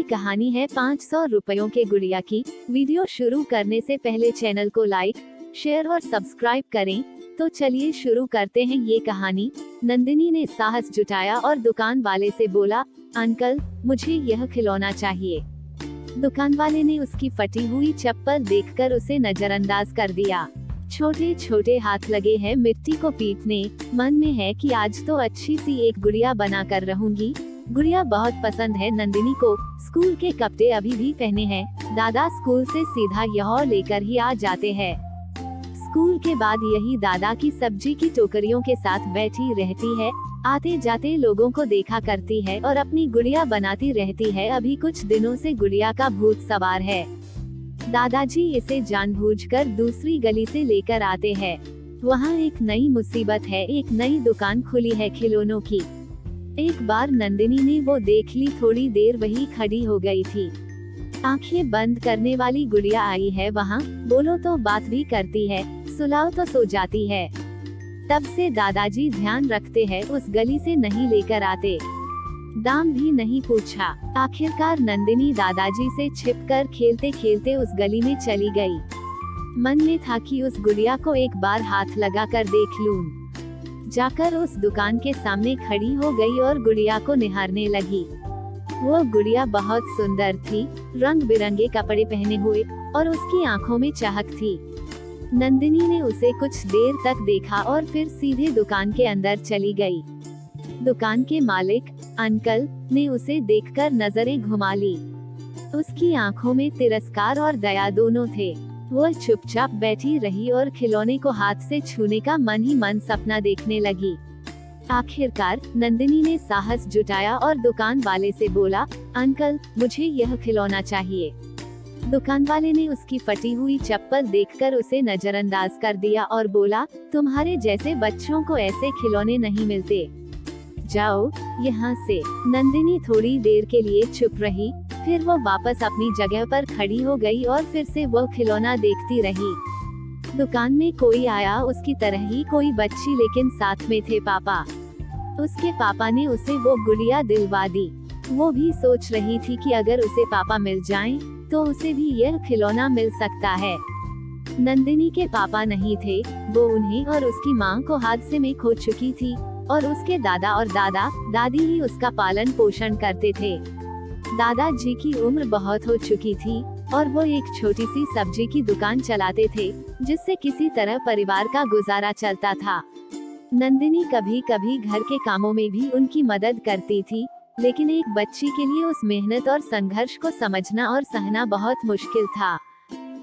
ये कहानी है 500 रुपयों के गुड़िया की। वीडियो शुरू करने से पहले चैनल को लाइक, शेयर और सब्सक्राइब करें। तो चलिए शुरू करते हैं ये कहानी। नंदिनी ने साहस जुटाया और दुकान वाले से बोला, अंकल मुझे यह खिलौना चाहिए। दुकान वाले ने उसकी फटी हुई चप्पल देखकर उसे नजरअंदाज कर दिया। छोटे छोटे हाथ लगे हैं मिट्टी को पीटने, मन में है कि आज तो अच्छी सी एक गुड़िया बना कर रहूंगी। गुड़िया बहुत पसंद है नंदिनी को। स्कूल के कपड़े अभी भी पहने हैं। दादा स्कूल से सीधा यह लेकर ही आ जाते हैं। स्कूल के बाद यही दादा की सब्जी की टोकरियों के साथ बैठी रहती है। आते जाते लोगों को देखा करती है और अपनी गुड़िया बनाती रहती है। अभी कुछ दिनों से गुड़िया का भूत सवार है। दादाजी इसे जानबूझकर दूसरी गली से लेकर आते हैं। वहाँ एक नई मुसीबत है। एक नई दुकान खुली है खिलौनों की। एक बार नंदिनी ने वो देख ली। थोड़ी देर वही खड़ी हो गई थी। आंखें बंद करने वाली गुड़िया आई है वहाँ। बोलो तो बात भी करती है, सुलाओ तो सो जाती है। तब से दादाजी ध्यान रखते हैं, उस गली से नहीं लेकर आते। दाम भी नहीं पूछा। आखिरकार नंदिनी दादाजी से छिपकर खेलते खेलते उस गली में चली गई। मन में था कि उस गुड़िया को एक बार हाथ लगाकर देख लूं। जाकर उस दुकान के सामने खड़ी हो गई और गुड़िया को निहारने लगी। वो गुड़िया बहुत सुंदर थी, रंग बिरंगे कपड़े पहने हुए, और उसकी आंखों में चाहत थी। नंदिनी ने उसे कुछ देर तक देखा और फिर सीधे दुकान के अंदर चली गई। दुकान के मालिक अंकल ने उसे देखकर नजरें घुमा ली। उसकी आंखों में तिरस्कार और दया दोनों थे। वो चुपचाप बैठी रही और खिलौने को हाथ से छूने का मन ही मन सपना देखने लगी। आखिरकार नंदिनी ने साहस जुटाया और दुकान वाले से बोला, अंकल मुझे यह खिलौना चाहिए। दुकान वाले ने उसकी फटी हुई चप्पल देखकर उसे नजरअंदाज कर दिया और बोला, तुम्हारे जैसे बच्चों को ऐसे खिलौने नहीं मिलते, जाओ यहाँ से। नंदिनी थोड़ी देर के लिए चुप रही, फिर वो वापस अपनी जगह पर खड़ी हो गई और फिर से वो खिलौना देखती रही। दुकान में कोई आया, उसकी तरह ही कोई बच्ची, लेकिन साथ में थे पापा। उसके पापा ने उसे वो गुड़िया दिलवा दी। वो भी सोच रही थी कि अगर उसे पापा मिल जाएं, तो उसे भी यह खिलौना मिल सकता है। नंदिनी के पापा नहीं थे, वो उन्हें और उसकी माँ को हादसे में खो चुकी थी, और उसके दादा और दादा दादी ही उसका पालन पोषण करते थे। दादाजी की उम्र बहुत हो चुकी थी और वो एक छोटी सी सब्जी की दुकान चलाते थे, जिससे किसी तरह परिवार का गुजारा चलता था। नंदिनी कभी कभी घर के कामों में भी उनकी मदद करती थी, लेकिन एक बच्ची के लिए उस मेहनत और संघर्ष को समझना और सहना बहुत मुश्किल था।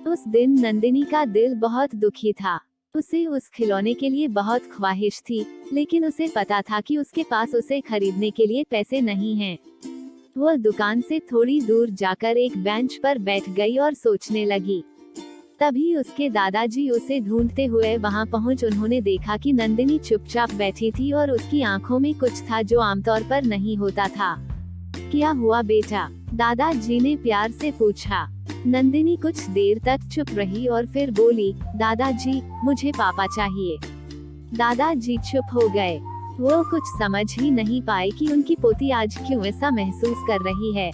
उस दिन नंदिनी का दिल बहुत दुखी था। उसे उस खिलौने के लिए बहुत ख्वाहिश थी, लेकिन उसे पता था कि उसके पास उसे खरीदने के लिए पैसे नहीं हैं। वह दुकान से थोड़ी दूर जाकर एक बेंच पर बैठ गई और सोचने लगी। तभी उसके दादाजी उसे ढूंढते हुए वहां पहुंच। उन्होंने देखा कि नंदिनी चुपचाप बैठी थी और उसकी आंखों में कुछ था जो आमतौर पर नहीं होता था। क्या हुआ बेटा? दादाजी ने प्यार से पूछा। नंदिनी कुछ देर तक चुप रही और फिर बोली, दादाजी मुझे पापा चाहिए। दादाजी चुप हो गए। वो कुछ समझ ही नहीं पाए कि उनकी पोती आज क्यों ऐसा महसूस कर रही है।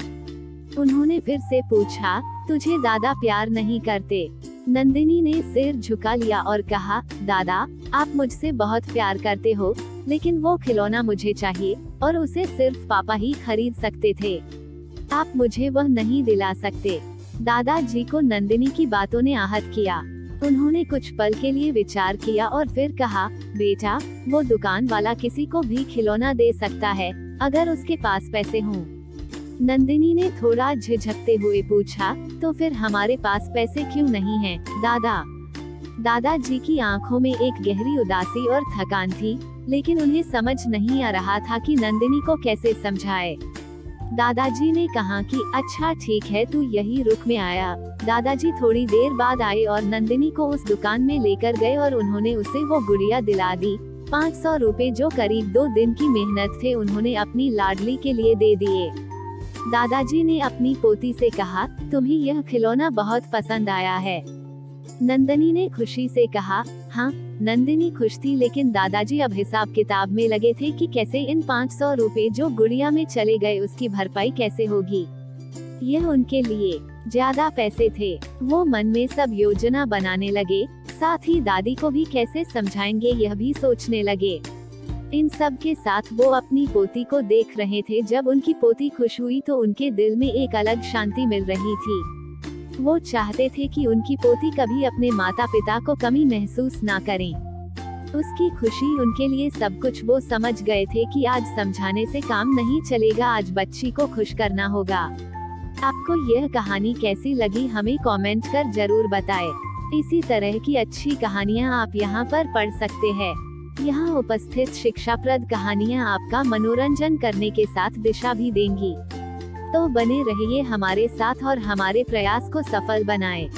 उन्होंने फिर से पूछा, तुझे दादा प्यार नहीं करते? नंदिनी ने सिर झुका लिया और कहा, दादा आप मुझसे बहुत प्यार करते हो, लेकिन वो खिलौना मुझे चाहिए और उसे सिर्फ पापा ही खरीद सकते थे। आप मुझे वह नहीं दिला सकते। दादाजी को नंदिनी की बातों ने आहत किया। उन्होंने कुछ पल के लिए विचार किया और फिर कहा, बेटा वो दुकान वाला किसी को भी खिलौना दे सकता है, अगर उसके पास पैसे हों। नंदिनी ने थोड़ा झिझकते हुए पूछा, तो फिर हमारे पास पैसे क्यों नहीं हैं, दादा? दादाजी की आंखों में एक गहरी उदासी और थकान थी, लेकिन उन्हें समझ नहीं आ रहा था कि नंदिनी को कैसे समझाए। दादाजी ने कहा कि अच्छा ठीक है, तू यही रुक में आया। दादाजी थोड़ी देर बाद आए और नंदिनी को उस दुकान में लेकर गए और उन्होंने उसे वो गुड़िया दिला दी। 500 रुपए जो करीब 2 दिन की मेहनत थे, उन्होंने अपनी लाडली के लिए दे दिए। दादाजी ने अपनी पोती से कहा, तुम्हें यह खिलौना बहुत पसंद आया है? नंदिनी ने खुशी से कहा, हाँ। नंदिनी खुश थी, लेकिन दादाजी अब हिसाब किताब में लगे थे कि कैसे इन 500 रुपए जो गुड़िया में चले गए उसकी भरपाई कैसे होगी। यह उनके लिए ज्यादा पैसे थे। वो मन में सब योजना बनाने लगे, साथ ही दादी को भी कैसे समझाएंगे यह भी सोचने लगे। इन सब के साथ वो अपनी पोती को देख रहे थे। जब उनकी पोती खुश हुई तो उनके दिल में एक अलग शांति मिल रही थी। वो चाहते थे कि उनकी पोती कभी अपने माता पिता को कमी महसूस ना करें। उसकी खुशी उनके लिए सब कुछ। वो समझ गए थे कि आज समझाने से काम नहीं चलेगा, आज बच्ची को खुश करना होगा। आपको यह कहानी कैसी लगी हमें कमेंट कर जरूर बताएं। इसी तरह की अच्छी कहानियाँ आप यहाँ पर पढ़ सकते हैं। यहाँ उपस्थित शिक्षाप्रद कहानियाँ आपका मनोरंजन करने के साथ दिशा भी देंगी। तो बने रहिए हमारे साथ और हमारे प्रयास को सफल बनाएं।